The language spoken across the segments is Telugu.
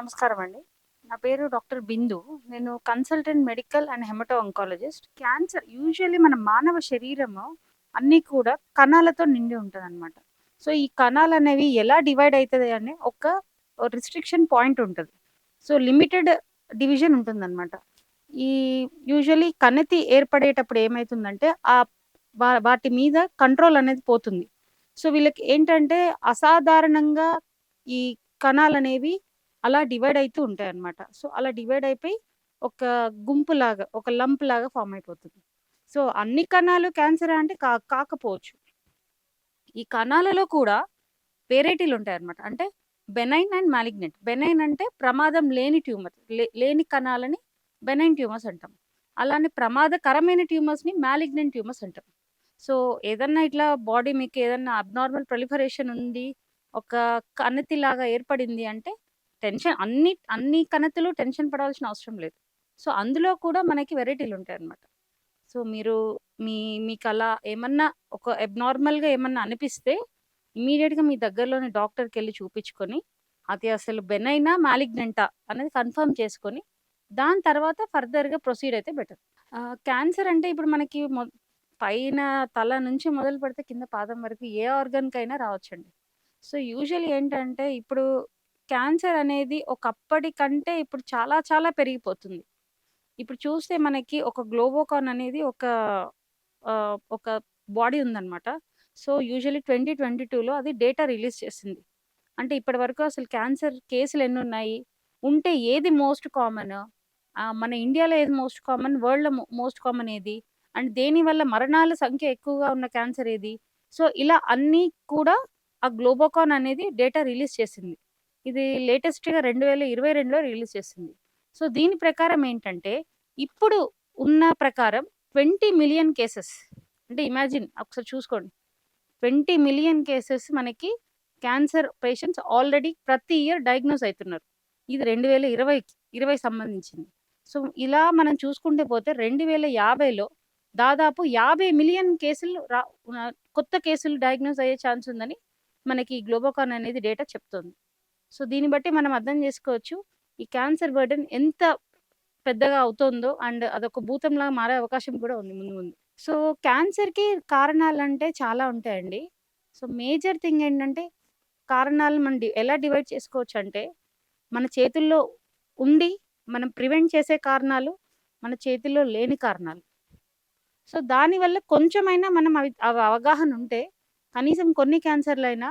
నమస్కారం అండి. నా పేరు డాక్టర్ బిందు. నేను consultant medical and haemato oncologist. Cancer usually మన మానవ శరీరము అన్నీ కూడా కణాలతో నిండి ఉంటదనమాట. సో, ఈ కణాలనేవి ఎలా డివైడ్ అయితది అని ఒక రిస్ట్రిక్షన్ పాయింట్ ఉంటది. సో, లిమిటెడ్ డివిజన్ ఉంటుందనమాట. ఈ యూజువల్లీ కణితి ఏర్పడేటప్పుడు ఏమైతుందంటే వాటి మీద కంట్రోల్ అనేది పోతుంది. సో, వీళ్ళకి ఏంటంటే అసాధారణంగా ఈ కణాలనేవి అలా డివైడ్ అయితూ ఉంటాయన్నమాట. సో, అలా డివైడ్ అయిపోయి ఒక గుంపులాగా, ఒక లంప్ లాగా ఫార్మ్ అయిపోతుంది. సో, అన్ని కణాలు క్యాన్సరా అంటే కాకపోవచ్చు. ఈ కణాలలో కూడా వేరైటీలుంటాయన్నమాట. అంటే బెనైన్ అండ్ మాలిగ్నెంట్. బెనైన్ అంటే ప్రమాదం లేని ట్యూమర్. లేని కణాలని బెనైన్ ట్యూమర్స్ అంటాం. అలానే ప్రమాదకరమైన ట్యూమర్స్‌ని మాలిగ్నెంట్ ట్యూమర్స్ అంటాం. సో, ఏదన్నా ఇట్లా బాడీ మీకేదన్నా అబ్నార్మల్ ప్రొలిఫరేషన్ ఉంది, ఒక కణితిలాగా ఏర్పడింది అంటే అన్ని కణితులు టెన్షన్ పడాల్సిన అవసరం లేదు. సో, అందులో కూడా మనకి వేరైటీలుంటాయన్నమాట. సో, మీ మీకలా ఏమన్నా ఒక అబ్నార్మల్‌గా ఏమన్నా అనిపిస్తే ఇమ్మీడియేట్‌గా మీ దగ్గరలోని డాక్టర్‌కెళ్లి చూపించుకొని, అది అసలు బెనైనా, మాలిగ్నెంటా అనేది కన్ఫర్మ్ చేసుకొని, దాని తర్వాత ఫర్దర్‌గా ప్రొసీడ్ అయితే బెటర్. క్యాన్సర్ అంటే ఇప్పుడు మనకి పైన తల నుంచి మొదలుపెడితే కింద పాదం వరకు ఏ ఆర్గాన్‌కైనా రావచ్చండి. సో, యూజువల్లీ ఏంటంటే ఇప్పుడు క్యాన్సర్ అనేది ఒకప్పటి కంటే ఇప్పుడు చాలా చాలా పెరిగిపోతుంది. ఇప్పుడు చూస్తే మనకి ఒక గ్లోబోకాన్ అనేది ఒక బాడీ ఉందన్నమాట. సో, యూజువల్లీ 2022లో అది డేటా రిలీజ్ చేసింది. అంటే ఇప్పటివరకు అసలు క్యాన్సర్ కేసులెన్నున్నాయి? ఉంటే ఏది మోస్ట్ కామన్? మన ఇండియాలో ఏది మోస్ట్ కామన్? వరల్డ్‌లో మోస్ట్ కామన్ ఏది? అండ్ దేనివల్ల మరణాల సంఖ్య ఎక్కువగా ఉన్న క్యాన్సర్ ఏది? సో, ఇలా అన్నీ కూడా ఆ గ్లోబోకాన్ అనేది డేటా రిలీజ్ చేసింది. ఇది లేటెస్ట్‌గా 2022లో రిలీజ్ చేసింది. సో, దీని ప్రకారం ఏంటంటే, ఇప్పుడు ఉన్న ప్రకారం 20,000,000 కేసెస్ అంటే ఇమాజిన్ ఒకసారి చూసుకోండి. 20,000,000 కేసెస్ మనకి క్యాన్సర్ పేషెంట్స్ ఆల్రెడీ ప్రతి ఇయర్ డయాగ్నోస్ అయితున్నారు. ఇది 2020 సంబంధించింది. సో, ఇలా మనం చూసుకుంటూ పోతే 2050లో దాదాపు 50,000,000 కేసులు కొత్త కేసులు డయాగ్నోస్ అయ్యే ఛాన్స్ ఉందని మనకి గ్లోబోకాన్ అనేది డేటా చెప్తోంది. సో, దీన్ని బట్టి మనం అర్థం చేసుకోవచ్చు. ఈ క్యాన్సర్ బర్డెన్ ఎంత పెద్దగా అవుతోందో అండ్ అదొక భూతంలాగా మారే అవకాశం కూడా ఉంది ముందు ముందు. సో, క్యాన్సర్‌కి కారణాలంటే చాలా ఉంటాయండి. సో, మేజర్ థింగ్ ఏంటంటే కారణాలు మనం ఎలా డివైడ్ చేసుకోవచ్చంటే, మన చేతుల్లో ఉండి మనం ప్రివెంట్ చేసే కారణాలు, మన చేతుల్లో లేని కారణాలు. సో, దానివల్ల కొంచెమైనా మనం అవి అవగాహన ఉంటే కనీసం కొన్ని క్యాన్సర్‌లైనా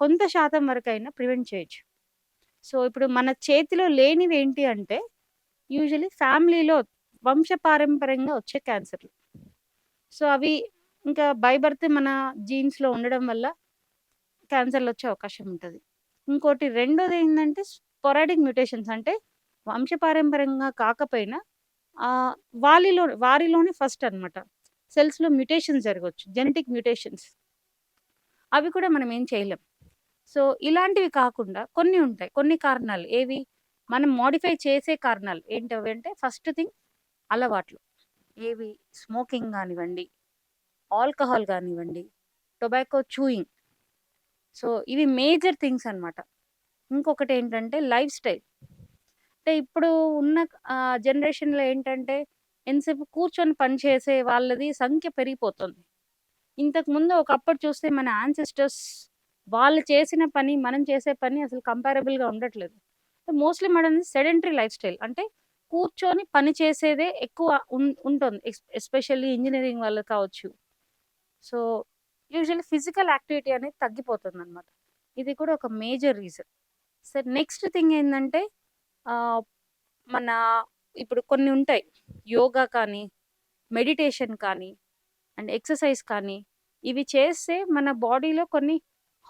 కొంత శాతం వరకైనా ప్రివెంట్ చేయొచ్చు. సో, ఇప్పుడు మన చేతిలో లేనివేంటి అంటే యూజువల్లీ ఫ్యామిలీలో వంశపారంపర్యంగా వచ్చే క్యాన్సర్‌లు. సో, అవి ఇంకా బై బర్త్ మన జీన్స్‌లో ఉండడం వల్ల క్యాన్సర్‌లొచ్చే అవకాశం ఉంటది. ఇంకోటి రెండోదేంటంటే స్పోరాడిక్ మ్యుటేషన్స్ అంటే వంశపారంపర్యంగా కాకపోయినా ఆహ్, వారిలోనే ఫస్ట్ అన్నమాట. సెల్స్‌లో మ్యుటేషన్స్ జరగొచ్చు. Genetic mutations. అవి కూడా మనం ఏం చేయలేం. సో, ఇలాంటివి కాకుండా కొన్ని ఉంటాయి. కొన్ని కారణాలు ఏవి? మనం మోడిఫై చేసే కారణాలు ఏంటవంటే ఫస్ట్ థింగ్ అలవాట్లు. ఏవి? స్మోకింగ్ గానివ్వండి, ఆల్కహాల్ గానివ్వండి, టొబాకో చూయింగ్. సో, ఇవి మేజర్ థింగ్స్ అన్నమాట. ఇంకొకటేంటంటే లైఫ్ స్టైల్. అంటే ఇప్పుడు ఉన్న జనరేషన్‌లో ఏంటంటే ఎంతసేపు కూర్చొని పని చేసే వాళ్ళది సంఖ్య పెరిగిపోతుంది. ఇంతకుముందు ఒకప్పుడు చూస్తే మన యాన్సెస్టర్స్ వాళ్ళు చేసిన పని, మనం చేసే పని అసలు కంపారబుల్‌గా ఉండట్లేదు. మోస్ట్‌లీ మనది సెడెంటరీ లైఫ్ స్టైల్. అంటే కూర్చొని పని చేసేదే ఎక్కువ ఉంటుంది. ఎస్పెషల్లీ ఇంజినీరింగ్ వాళ్ళు కావచ్చు. సో, యూజువల్లీ ఫిజికల్ యాక్టివిటీ అనేది తగ్గిపోతుందనమాట. ఇది కూడా ఒక major reason. So, next thing ఏందంటే ఆహ్, మన ఇప్పుడు కొన్ని ఉంటాయి. యోగా కానీ, మెడిటేషన్ కానీ, అండ్ ఎక్సర్‌సైజ్ కానీ, ఇవి చేస్తే మన బాడీలో కొన్ని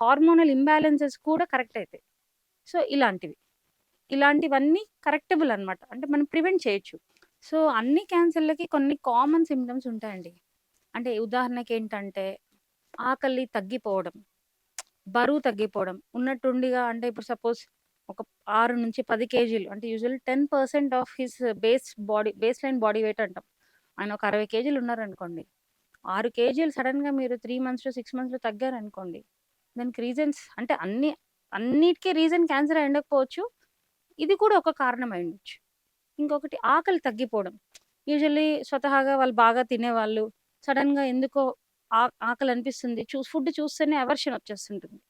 హార్మోనల్ ఇంబాలెన్సెస్ కూడా కరెక్ట్ అయితాయి. సో, ఇలాంటివన్నీ కరెక్టబుల్ అనమాట. అంటే మనం ప్రివెంట్ చేయొచ్చు. సో, అన్ని క్యాన్సర్‌లకి కొన్ని కామన్ సింప్టమ్స్ ఉంటాయండి. అంటే ఉదాహరణకేంటంటే ఆకలి తగ్గిపోవడం, బరువు తగ్గిపోవడం, ఉన్నట్టుండిగా అంటే ఇప్పుడు సపోజ్ ఒక 6-10 కేజీలు అంటే usually 10% of his base line body weight అంటాం. ఆయన ఒక 60 కేజీలు ఉన్నారనుకోండి. 6 కేజీలు సడెన్‌గా మీరు 3 మంత్స్‌లో, 6 మంత్స్‌లో తగ్గారనుకోండి. దానికి రీజన్స్ అంటే అన్నిటికి రీజన్ క్యాన్సర్ అయి ఉండకపోవచ్చు. ఇది కూడా ఒక కారణం అయ్యుండొచ్చు. ఇంకొకటి ఆకలి తగ్గిపోవడం. యూజువల్లీ స్వతహాగా వాళ్ళు బాగా తినేవాళ్ళు. సడెన్‌గా ఎందుకో ఆకలనిపిస్తుంది. ఫుడ్ చూస్తేనే అవర్షన్ వచ్చేస్తుంటుంది.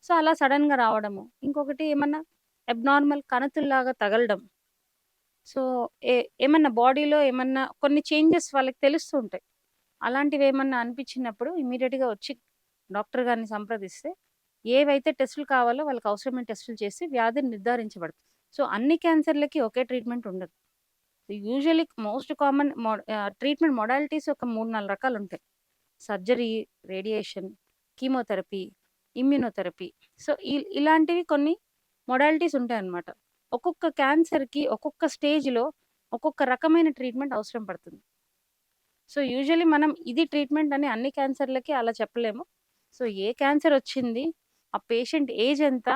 సో, అలా సడెన్‌గా రావడము. ఇంకొకటి ఏమన్నా అబ్నార్మల్ కణుతుల్లాగా తగలడం. సో, ఏ ఏమన్నా బాడీలో ఏమన్నా కొన్ని చేంజెస్ వాళ్ళకి తెలుస్తూ ఉంటాయి. అలాంటివేమన్నా అనిపించినప్పుడు ఇమ్మీడియేట్‌గా వచ్చి డాక్టర్ గారిని సంప్రదిస్తే, ఏవైతే టెస్టులు కావాలో వాళ్ళకి అవసరమైన టెస్టులు చేసి వ్యాధిని నిర్ధారించబడుతుంది. సో, అన్ని క్యాన్సర్‌లకి ఒకే ట్రీట్మెంట్ ఉండదు. Usually most common treatment modalities ఒక 3, 4 రకాలుంటాయి. Surgery, radiation, chemotherapy, immunotherapy. So, ఇలాంటివి కొన్ని మొడాలిటీస్ ఉంటాయన్నమాట. ఒక్కొక్క క్యాన్సర్‌కి ఒక్కొక్క స్టేజ్‌లో ఒక్కొక్క రకమైన ట్రీట్మెంట్ అవసరం పడుతుంది. సో, యూజువల్లీ మనం ఇది ట్రీట్మెంట్ అని అన్ని క్యాన్సర్‌లకి అలా చెప్పలేము. సో, ఏ క్యాన్సర్ వచ్చింది, ఆ పేషెంట్ ఏజ్ ఎంత,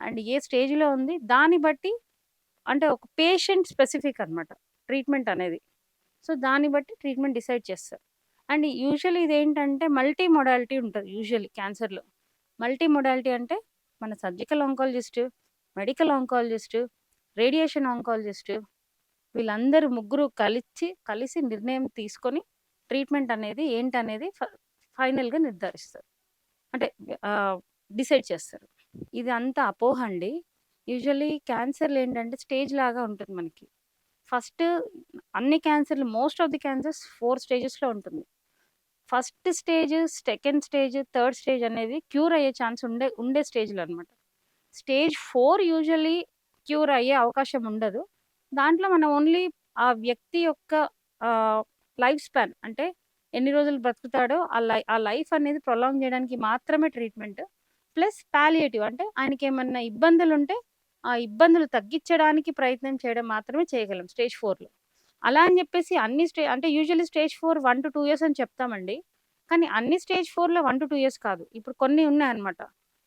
అండ్ ఏ స్టేజ్‌లో ఉంది, దాన్ని బట్టి అంటే ఒక పేషెంట్ స్పెసిఫిక్ అనమాట ట్రీట్మెంట్ అనేది. సో, దాన్ని బట్టి ట్రీట్మెంట్ డిసైడ్ చేస్తారు. అండ్ యూజువల్లీ ఇదేంటంటే మల్టీ మొడాలిటీ ఉంటది యూజువల్లీ క్యాన్సర్‌లో. మల్టీ మొడాలిటీ అంటే మన surgical oncologist, medical oncologist, radiation oncologist వీళ్ళందరూ ముగ్గురు కలిసి నిర్ణయం తీసుకొని ట్రీట్మెంట్ అనేది ఏంటనేది ఫైనల్‌గా నిర్ధారిస్తారు. అంటే డిసైడ్ చేస్తారు. ఇది అంతా అపోహ అండి. యూజువల్లీ క్యాన్సర్‌లు ఏంటంటే స్టేజ్ లాగా ఉంటుంది మనకి. ఫస్ట్ అన్ని క్యాన్సర్‌లు మోస్ట్ ఆఫ్ ది క్యాన్సర్స్ 4 స్టేజెస్‌లో ఉంటుంది. First stage, second stage, third stage అనేది క్యూర్ అయ్యే ఛాన్స్ ఉండే స్టేజ్‌లనమాట. స్టేజ్ 4 యూజువల్లీ క్యూర్ అయ్యే అవకాశం ఉండదు. దాంట్లో మనం ఓన్లీ ఆ వ్యక్తి యొక్క లైఫ్ స్పాన్ అంటే ఎన్ని రోజులు బ్రతుకుతాడో ఆ లైఫ్ అనేది ప్రొలాంగ్ చేయడానికి మాత్రమే ట్రీట్మెంట్. ప్లస్ పాలియేటివ్ అంటే ఆయనకేమన్నా ఇబ్బందులుంటే, ఆ ఇబ్బందులు తగ్గించడానికి ప్రయత్నం చేయడం మాత్రమే చేయగలం స్టేజ్ 4లో. అలా అని జెప్పేసి అన్ని అంటే యూజువల్లీ స్టేజ్ 4 1-2 ఇయర్స్ అని చెప్తామండి. కానీ అన్ని స్టేజ్ 4లో 1-2 ఇయర్స్ కాదు. ఇప్పుడు కొన్ని ఉన్నాయన్నమాట.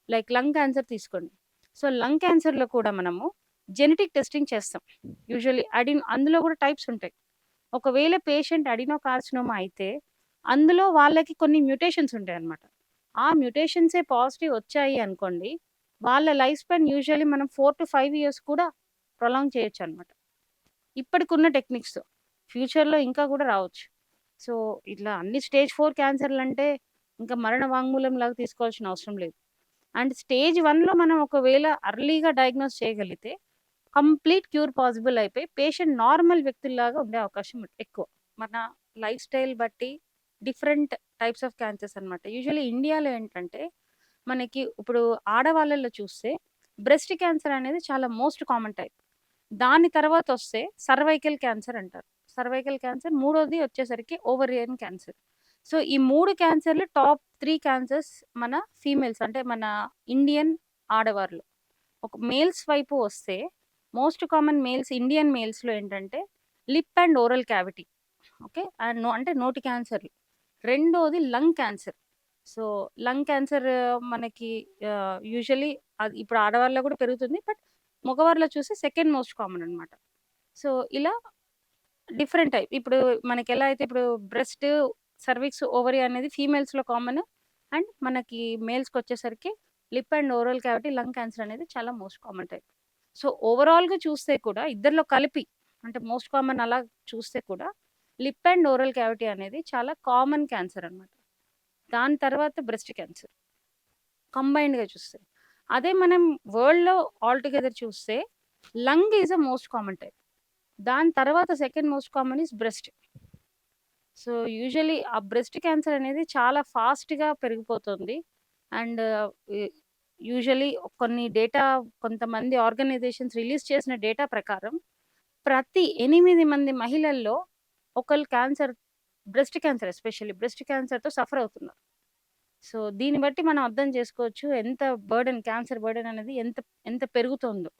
లైక్ లంగ్ క్యాన్సర్ తీసుకోండి. సో, లంగ్ క్యాన్సర్‌లో కూడా మనము జెనెటిక్ టెస్టింగ్ చేస్తాం. యూజువల్లీ అందులో కూడా టైప్స్ ఉంటాయి. ఒకవేళ పేషెంట్ అడినోకార్సినోమా అయితే, అందులో వాళ్ళకి కొన్ని మ్యుటేషన్స్ ఉంటాయన్నమాట. ఆ మ్యుటేషన్సే పాజిటివ్ వచ్చాయి అనుకోండి, వాళ్ళ లైఫ్ స్పాన్ యూజువల్లీ మనం 4-5 ఇయర్స్ కూడా ప్రొలాంగ్ చేయొచ్చన్నమాట. ఇప్పటికున్న టెక్నిక్స్‌తో. ఫ్యూచర్‌లో ఇంకా కూడా రావచ్చు. సో, ఇట్లా అన్ని స్టేజ్ 4 క్యాన్సర్‌లంటే ఇంకా మరణ వాంగ్మూలంలాగా తీసుకోవాల్సిన అవసరం లేదు. అండ్ స్టేజ్ 1లో మనం ఒకవేళ ఎర్లీగా డయాగ్నోస్ చేయగలిగితే కంప్లీట్ క్యూర్ పాసిబుల్ అయిపోయి పేషెంట్ నార్మల్ వ్యక్తుల్లాగా ఉండే అవకాశం ఎక్కువ. మన లైఫ్ స్టైల్ బట్టి డిఫరెంట్ టైప్స్ ఆఫ్ క్యాన్సర్స్ అనమాట. యూజువల్లీ ఇండియాలో ఏంటంటే మనకి ఇప్పుడు ఆడవాళ్ళలో చూస్తే బ్రెస్ట్ క్యాన్సర్ అనేది చాలా మోస్ట్ కామన్ టైప్. దాని తర్వాత వస్తే సర్వైకల్ క్యాన్సర్ అంటారు. సర్వైకల్ క్యాన్సర్ మూడోది వచ్చేసరికి ఓవరియన్ క్యాన్సర్. సో, ఈ 3 క్యాన్సర్‌లు టాప్ 3 క్యాన్సర్స్ మన ఫీమేల్స్ అంటే మన ఇండియన్ ఆడవారిలో. ఒక మేల్స్ వైపు వస్తే మోస్ట్ కామన్ ఇండియన్ మేల్స్‌లో ఏంటంటే lip and oral cavity. Okay. And అంటే నోటి క్యాన్సర్‌లు. రెండోది lung cancer. So, lung cancer మనకి యూజువల్లీ అది ఇప్పుడు ఆడవారిలో కూడా పెరుగుతుంది. బట్ మగవారిలో చూస్తే సెకండ్ మోస్ట్ కామన్ అనమాట. సో, ఇలా డిఫరెంట్ టైప్. ఇప్పుడు మనకెలా అయితే ఇప్పుడు బ్రెస్ట్, సర్విక్స్, ఓవరీ అనేది ఫీమేల్స్‌లో కామన్. అండ్ మనకి మేల్స్‌కొచ్చేసరికి lip and oral cavity, lung cancer అనేది చాలా మోస్ట్ కామన్ టైప్. సో, ఓవరాల్‌గా చూస్తే కూడా ఇద్దరిలో కలిపి అంటే మోస్ట్ కామన్ అలా చూస్తే కూడా లిప్ అండ్ ఓరల్ క్యావిటీ అనేది చాలా కామన్ క్యాన్సర్ అనమాట. దాని తర్వాత బ్రెస్ట్ క్యాన్సర్ కంబైన్డ్‌గా చూస్తే. అదే మనం వరల్డ్‌లో ఆల్ టుగెదర్ చూస్తే lung is a most common type. దాని తర్వాత second most common is breast. So, usually ఆ బ్రెస్ట్ క్యాన్సర్ అనేది చాలా ఫాస్ట్‌గా పెరిగిపోతుంది. అండ్ యు యూజువల్లీ కొన్ని డేటా కొంతమంది ఆర్గనైజేషన్స్ రిలీజ్ చేసిన డేటా ప్రకారం ప్రతి 8 మంది మహిళల్లో ఒకళ్ళు బ్రెస్ట్ క్యాన్సర్ ఎస్పెషల్లీ బ్రెస్ట్ క్యాన్సర్‌తో సఫర్ అవుతున్నారు. సో, దీన్ని బట్టి మనం అర్థం చేసుకోవచ్చు ఎంత క్యాన్సర్ బర్డెన్ అనేది ఎంత ఎంత పెరుగుతోందో.